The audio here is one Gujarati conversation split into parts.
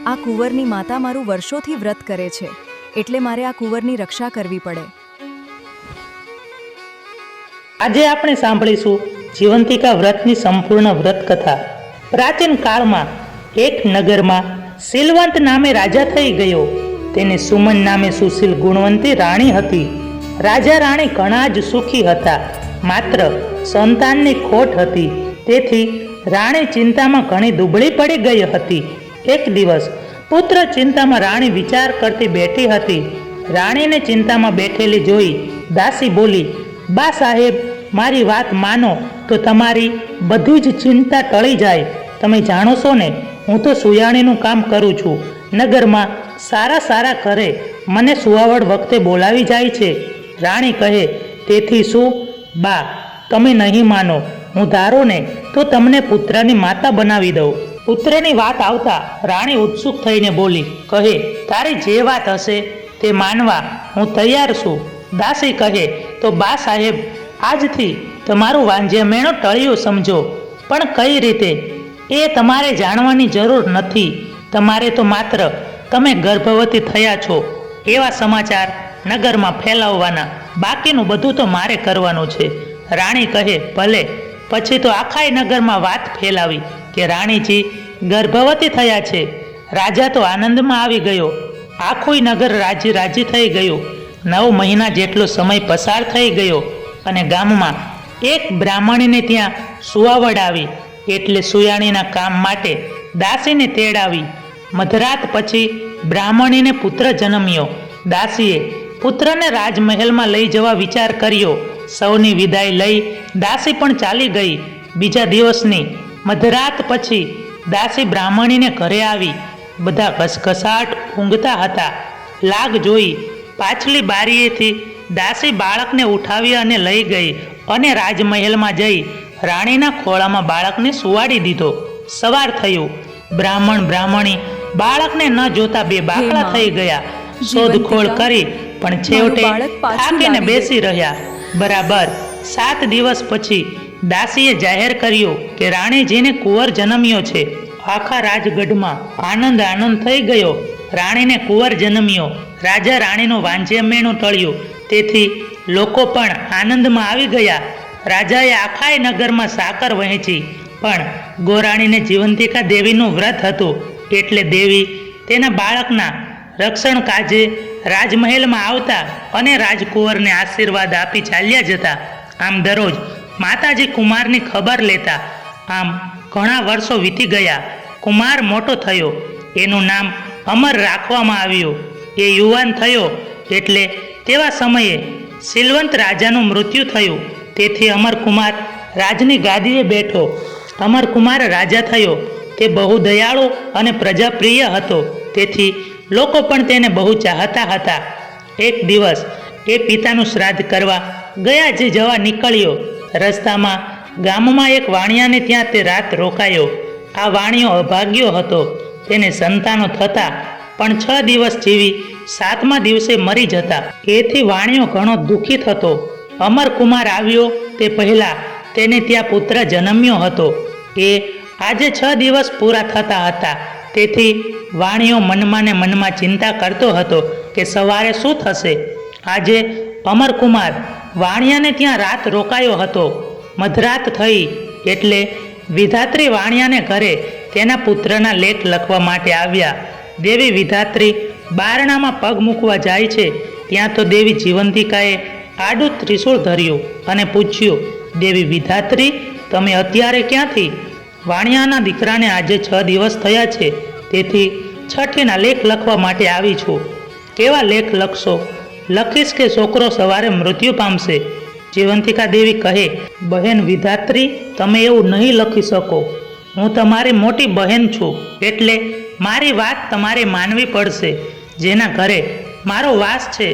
આ કુંવરની માતા મારું વર્ષોથી વ્રત કરે છે, એટલે મારે આ કુંવરની રક્ષા કરવી પડે. આજે આપણે સાંભળીશું જીવંતિકા વ્રતની સંપૂર્ણ વ્રત કથા. પ્રાચીન કાળમાં એક નગરમાં શીલવંત નામે રાજા થઈ ગયો. તેને સુમન નામે સુશીલ ગુણવંતી રાણી હતી. રાજા રાણી ઘણા જ સુખી હતા, માત્ર સંતાનની ખોટ હતી. તેથી રાણી ચિંતામાં ઘણી દુબળી પડી ગઈ હતી. એક દિવસ પુત્ર ચિંતામાં રાણી વિચાર કરતી બેઠી હતી. રાણીને ચિંતામાં બેઠેલી જોઈ દાસી બોલી, બા સાહેબ, મારી વાત માનો તો તમારી બધી જ ચિંતા ટળી જાય. તમે જાણો છો ને, હું તો સુયાણીનું કામ કરું છું. નગરમાં સારા સારા ઘરે મને સુવાવડ વખતે બોલાવી જાય છે. રાણી કહે, તેથી શું બા, તમે નહીં માનો, હું ધારો ને તો તમને પુત્રની માતા બનાવી દઉં. પુત્રની વાત આવતા રાણી ઉત્સુક થઈને બોલી, કહે, તારી જે વાત હશે તે માનવા હું તૈયાર છું. દાસી કહે, તો બા સાહેબ, આજથી તમારું વાંજ્યા ટળ્યું સમજો. પણ કઈ રીતે એ તમારે જાણવાની જરૂર નથી. તમારે તો માત્ર તમે ગર્ભવતી થયા છો એવા સમાચાર નગરમાં ફેલાવવાના, બાકીનું બધું તો મારે કરવાનું છે. રાણી કહે, ભલે. પછી તો આખાય નગરમાં વાત ફેલાવી કે રાણીજી ગર્ભવતી થયા છે. રાજા તો આનંદમાં આવી ગયો. આખું નગર રાજી રાજી થઈ ગયું. 9 મહિના જેટલો સમય પસાર થઈ ગયો અને ગામમાં એક બ્રાહ્મણીને ત્યાં સુવાવડ આવી, એટલે સુયાણીના કામ માટે દાસીને તેડાવી. મધરાત પછી બ્રાહ્મણીને પુત્ર જન્મ્યો. દાસીએ પુત્રને રાજમહેલમાં લઈ જવા વિચાર કર્યો. સૌની વિદાય લઈ દાસી પણ ચાલી ગઈ. બીજા દિવસની મધરાત પછી દાસી બ્રાહ્મણીને ઘરે આવી. બધા ઘસઘસાટ ઊંઘતા હતા. લાગ જોઈ પાછલી બારીએથી દાસી બાળકને ઉઠાવી અને લઈ ગઈ અને રાજમહેલમાં જઈ રાણીના ખોળામાં બાળકને સુવાડી દીધો. સવાર થયું. બ્રાહ્મણી બાળકને ન જોતા બે બાકડા થઈ ગયા. શોધખોળ કરી પણ છેવટે થાકીને બેસી રહ્યા. બરાબર 7 દિવસ પછી દાસીએ જાહેર કર્યું કે રાણીજીને કુંવર જન્મ્યો છે. આખા રાજગઢમાં આનંદ થઈ ગયો. રાણીને કુંવર જન્મ્યો. રાજા રાણીનું વાંજ્યમેણું ટળ્યું, તેથી લોકો પણ આનંદમાં આવી ગયા. રાજાએ આખાય નગરમાં સાકર વહેંચી. પણ ગોરાણીને જીવંતિકા દેવીનું વ્રત હતું, એટલે દેવી તેના બાળકના રક્ષણ કાજે રાજમહેલમાં આવતા અને રાજકુંવરને આશીર્વાદ આપી ચાલ્યા જતા. આમ દરરોજ માતાજી કુમારની ખબર લેતા. આમ ઘણા વર્ષો વીતી ગયા. કુમાર મોટો થયો. એનું નામ અમર રાખવામાં આવ્યું. એ યુવાન થયો એટલે તેવા સમયે શીલવંત રાજાનું મૃત્યુ થયું. તેથી અમરકુમાર રાજની ગાદીએ બેઠો. અમરકુમાર રાજા થયો. તે બહુ દયાળુ અને પ્રજાપ્રિય હતો, તેથી લોકો પણ તેને બહુ ચાહતા હતા. એક દિવસ એ પિતાનું શ્રાદ્ધ કરવા ગયા જે જવા નીકળ્યો. રસ્તામાં ગામમાં એક વાણિયાને ત્યાં તે રાત રોકાયો. આ વાણિયો અભાગ્યો હતો. તેને સંતાનો થતા પણ 6 દિવસ જીવી 7મા દિવસે મરી જતા. એથી વાણિયો ઘણો દુઃખી થતો. અમરકુમાર આવ્યો તે પહેલાં તેને ત્યાં પુત્ર જન્મ્યો હતો. એ આજે 6 દિવસ પૂરા થતા હતા. તેથી વાણિયો મનમાં ને મનમાં ચિંતા કરતો હતો કે સવારે શું થશે. આજે અમરકુમાર વાણિયાને ત્યાં રાત રોકાયો હતો. મધરાત થઈ એટલે વિધાત્રી વાણિયાને ઘરે તેના પુત્રના લેખ લખવા માટે આવ્યા. દેવી વિધાત્રી બારણામાં પગ મૂકવા જાય છે, ત્યાં તો દેવી જીવંતિકાએ આડું ત્રિશૂળ ધર્યું અને પૂછ્યું, દેવી વિધાત્રી, તમે અત્યારે ક્યાંથી? વાણિયાના દીકરાને આજે 6 દિવસ થયા છે, તેથી છઠ્ઠીના લેખ લખવા માટે આવી છું. કેવા લેખ લખશો? લખીશ કે છોકરો સવારે મૃત્યુ પામશે? જીવંતિકા દેવી કહે, બહેન વિધાત્રી, તમે એવું નહીં લખી શકો. હું તમારી મોટી બહેન છું, એટલે મારી વાત તમારે માનવી પડશે. જેના ઘરે મારો વાસ છે,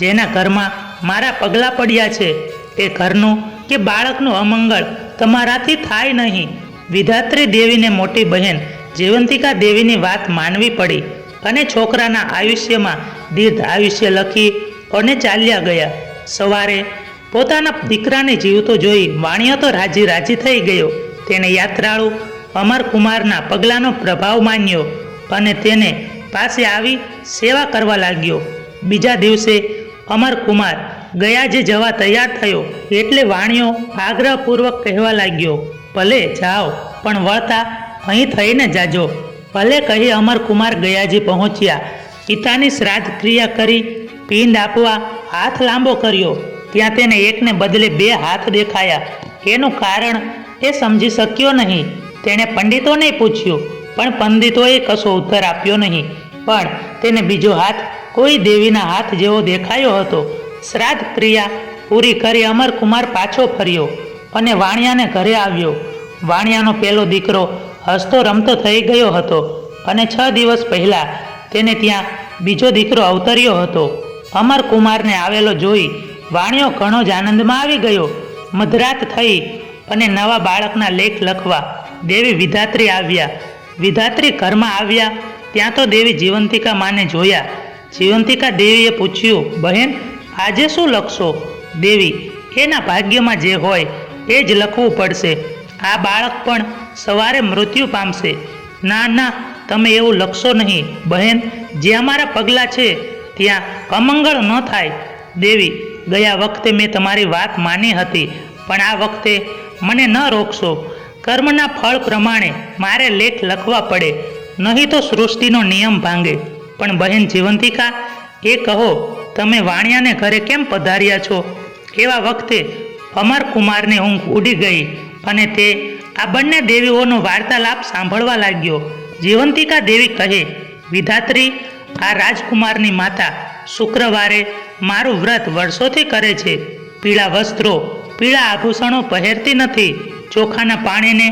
જેના ઘરમાં મારા પગલાં પડ્યા છે, તે ઘરનું કે બાળકનું અમંગળ તમારાથી થાય નહીં. વિધાત્રી દેવીને મોટી બહેન જીવંતિકા દેવીની વાત માનવી પડી અને છોકરાના આયુષ્યમાં દીર્ઘ આયુષ્ય લખી અને ચાલ્યા ગયા. સવારે પોતાના દીકરાને જીવતો જોઈ વાણિયો તો રાજી થઈ ગયો. તેણે યાત્રાળુ અમરકુમારના પગલાંનો પ્રભાવ માન્યો અને તેને પાસે આવી સેવા કરવા લાગ્યો. બીજા દિવસે અમરકુમાર ગયા જે જવા તૈયાર થયો એટલે વાણિયો આગ્રહપૂર્વક કહેવા લાગ્યો, ભલે જાઓ, પણ વળતા અહીં થઈને જાજો. ભલે કહી અમરકુમાર ગયાજી પહોંચ્યા. પિતાની શ્રાદ્ધ ક્રિયા કરી પિંડ આપવા હાથ લાંબો કર્યો. ત્યાં તેને એકને બદલે 2 હાથ દેખાયા. એનું કારણ એ સમજી શક્યો નહીં. તેણે પંડિતોને પૂછ્યું, પણ પંડિતોએ કશો ઉત્તર આપ્યો નહીં. પણ તેને બીજો હાથ કોઈ દેવીના હાથ જેવો દેખાયો હતો. શ્રાદ્ધ ક્રિયા પૂરી કરી અમરકુમાર પાછો ફર્યો અને વાણિયાને ઘરે આવ્યો. વાણિયાનો પહેલો દીકરો હસતો રમતો થઈ ગયો હતો અને 6 દિવસ પહેલાં તેને ત્યાં બીજો દીકરો અવતર્યો હતો. અમરકુમારને આવેલો જોઈ વાણિયો ઘણો જ આનંદમાં આવી ગયો. મધરાત થઈ અને નવા બાળકના લેખ લખવા દેવી વિધાત્રી આવ્યા. વિધાત્રી ઘરમાં આવ્યા ત્યાં તો દેવી જીવંતિકા માને જોયા. જીવંતિકા દેવીએ પૂછ્યું, બહેન, આજે શું લખશો? દેવી, એના ભાગ્યમાં જે હોય એ જ લખવું પડશે. આ બાળક પણ સવારે મૃત્યુ પામશે. ના ના, તમે એવું લખશો નહીં બહેન. જે અમારા પગલાં છે ત્યાં અમંગળ ન થાય. દેવી, ગયા વખતે મેં તમારી વાત માની હતી, પણ આ વખતે મને ન રોકશો. કર્મના ફળ પ્રમાણે મારે લેખ લખવા પડે, નહીં તો સૃષ્ટિનો નિયમ ભાંગે. પણ બહેન જીવંતિકા, એ કહો, તમે વાણિયાને ઘરે કેમ પધાર્યા છો? એવા વખતે અમરકુમારને ઊંઘ ઉડી ગઈ અને તે આ બંને દેવીઓનો વાર્તાલાપ સાંભળવા લાગ્યો. જીવંતિકા દેવી કહે, વિધાત્રી, આ રાજકુમારની માતા શુક્રવારે મારું વ્રત વર્ષોથી કરે છે. પીળા વસ્ત્રો, પીળા આભૂષણો પહેરતી નથી, ચોખાના પાણીને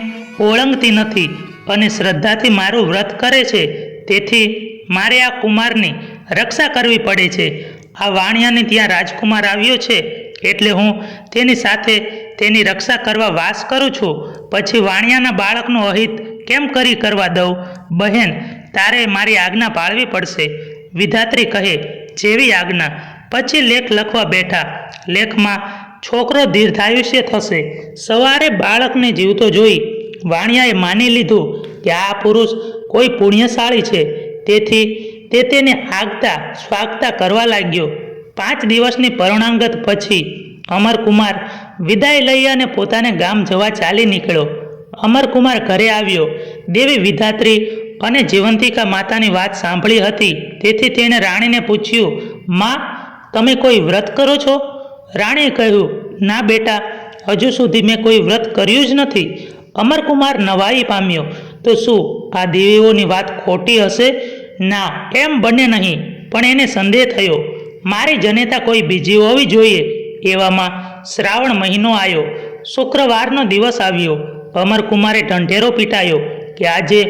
ઓળંગતી નથી અને શ્રદ્ધાથી મારું વ્રત કરે છે. તેથી મારે આ કુમારની રક્ષા કરવી પડે છે. આ વાણિયાને ત્યાં રાજકુમાર આવ્યો છે એટલે હું તેની સાથે તેની રક્ષા કરવા વાસ કરું છું. પછી વાણિયાના બાળકનું અહિત કેમ કરવા દઉં? બહેન, તારે મારી આજ્ઞા પાળવી પડશે. વિધાત્રી કહે, જેવી આજ્ઞા. પછી લેખ લખવા બેઠા. લેખમાં છોકરો દીર્ઘાયુષ્ય થશે. સવારે બાળકને જીવતો જોઈ વાણિયાએ માની લીધું કે આ પુરુષ કોઈ પુણ્યશાળી છે. તેથી તે તેને આગતા સ્વાગતા કરવા લાગ્યો. 5 દિવસની પરણાંગત પછી અમરકુમાર વિદાય લઈ અને પોતાને ગામ જવા ચાલી નીકળ્યો. અમરકુમાર ઘરે આવ્યો. દેવી વિધાત્રી અને જીવંતિકા માતાની વાત સાંભળી હતી, તેથી તેણે રાણીને પૂછ્યું, માં, તમે કોઈ વ્રત કરો છો? રાણીએ કહ્યું, ના બેટા, હજુ સુધી મેં કોઈ વ્રત કર્યું જ નથી. અમરકુમાર નવાઈ પામ્યો. તો શું આ દેવીઓની વાત ખોટી હશે? ના, એમ બને નહીં. પણ એને સંદેહ થયો, મારી જનેતા કોઈ બીજી હોવી જોઈએ. એવામાં શ્રાવણ મહિનો આવ્યો. શુક્રવારનો દિવસ આવ્યો. અમરકુમારે ઢંઢેરો પીટાયો કે આજે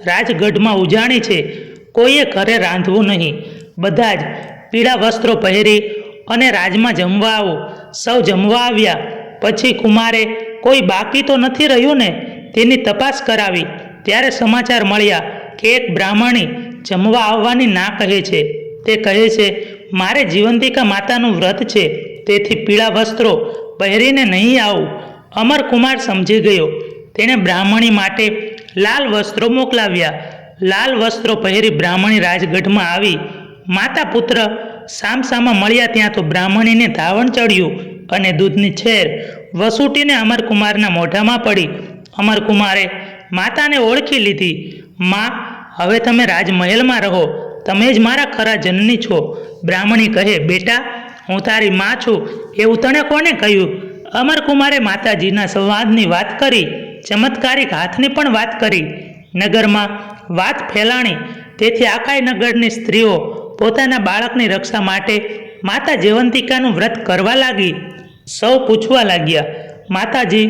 રાજગઢમાં ઉજાણી છે, કોઈએ ઘરે રાંધવું નહીં. બધા જ પીળા વસ્ત્રો પહેરી અને રાજમાં જમવા આવો. સૌ જમવા આવ્યા. પછી કુમારે કોઈ બાકી તો નથી રહ્યું ને? તેની તપાસ કરાવી ત્યારે સમાચાર મળ્યા કે એક બ્રાહ્મણી જમવા આવવાની ના કહે છે. તે કહે છે, મારે જીવંતિકા માતાનું વ્રત છે, તેથી પીળા વસ્ત્રો પહેરીને નહીં આવું. અમરકુમાર સમજી ગયો. તેણે બ્રાહ્મણી માટે લાલ વસ્ત્રો મોકલાવ્યા. લાલ વસ્ત્રો પહેરી બ્રાહ્મણી રાજગઢમાં આવી. માતા પુત્ર સામસામા મળ્યા ત્યાં તો બ્રાહ્મણીને ધાવણ ચડ્યું અને દૂધની છેર વસૂટીને અમરકુમારના મોઢામાં પડી. અમરકુમારે માતાને ઓળખી લીધી. માં, હવે તમે રાજમહેલમાં રહો. તમે જ મારા ખરા જનની છો. બ્રાહ્મણી કહે, બેટા, હું તારી માં છું એવું તને કોને કહ્યું? અમરકુમારે માતાજીના સંવાદની વાત કરી, ચમત્કારિક હાથની પણ વાત કરી. નગરમાં વાત ફેલાણી, તેથી આખા નગરની સ્ત્રીઓ પોતાના બાળકની રક્ષા માટે માતા જીવંતિકાનું વ્રત કરવા લાગી. સૌ પૂછવા લાગ્યા, માતાજી,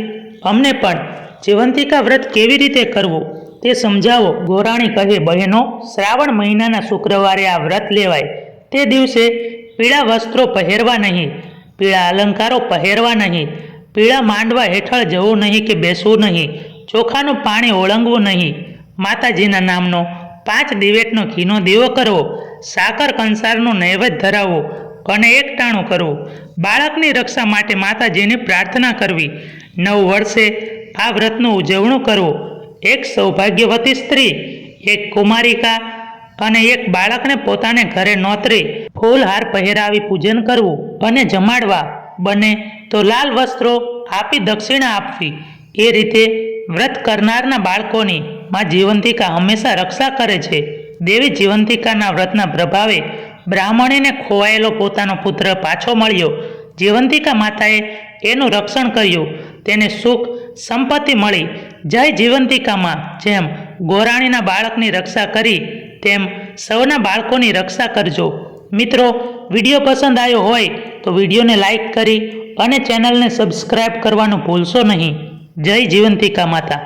અમને પણ જીવંતિકા વ્રત કેવી રીતે કરવું તે સમજાવો. ગોરાણી કહે, બહેનો, શ્રાવણ મહિનાના શુક્રવારે આ વ્રત લેવાય. તે દિવસે પીળા વસ્ત્રો પહેરવા નહીં, પીળા અલંકારો પહેરવા નહીં, પીળા માંડવા હેઠળ જવું નહીં કે બેસવું નહીં, ચોખાનું પાણી ઓળંગવું નહીં, માતાજીના નામનો 5 દિવેટનો ઘીનો દીવો કરવો, સાકર કંસારનો નૈવેદ્ય ધરાવવો અને એકટાણું કરવું. બાળકની રક્ષા માટે માતાજીની પ્રાર્થના કરવી. 9 વર્ષે આ વ્રતનું ઉજવણું કરવું. એક સૌભાગ્યવતી સ્ત્રી એક કુમારિકા અને એક બાળકને પોતાને ઘરે નોતરી ફૂલહાર પહેરાવી પૂજન કરવું અને જમાડવા, બને તો લાલ વસ્ત્રો આપી દક્ષિણા આપવી. એ રીતે વ્રત કરનારના બાળકોની માં જીવંતિકા હંમેશા રક્ષા કરે છે. દેવી જીવંતિકાના વ્રતના પ્રભાવે બ્રાહ્મણીને ખોવાયેલો પોતાનો પુત્ર પાછો મળ્યો. જીવંતિકા માતાએ એનું રક્ષણ કર્યું, તેને સુખ સંપત્તિ મળી. જય જીવંતિકામાં જેમ ગોરાણીના બાળકની રક્ષા કરી તેમ સૌના બાળકોની રક્ષા કરજો. મિત્રો, વિડીયો પસંદ આવ્યો હોય તો વિડીયોને લાઈક કરી અને ચેનલને સબસ્ક્રાઈબ કરવાનું ભૂલશો નહીં. જય જીવંતિકા માતા.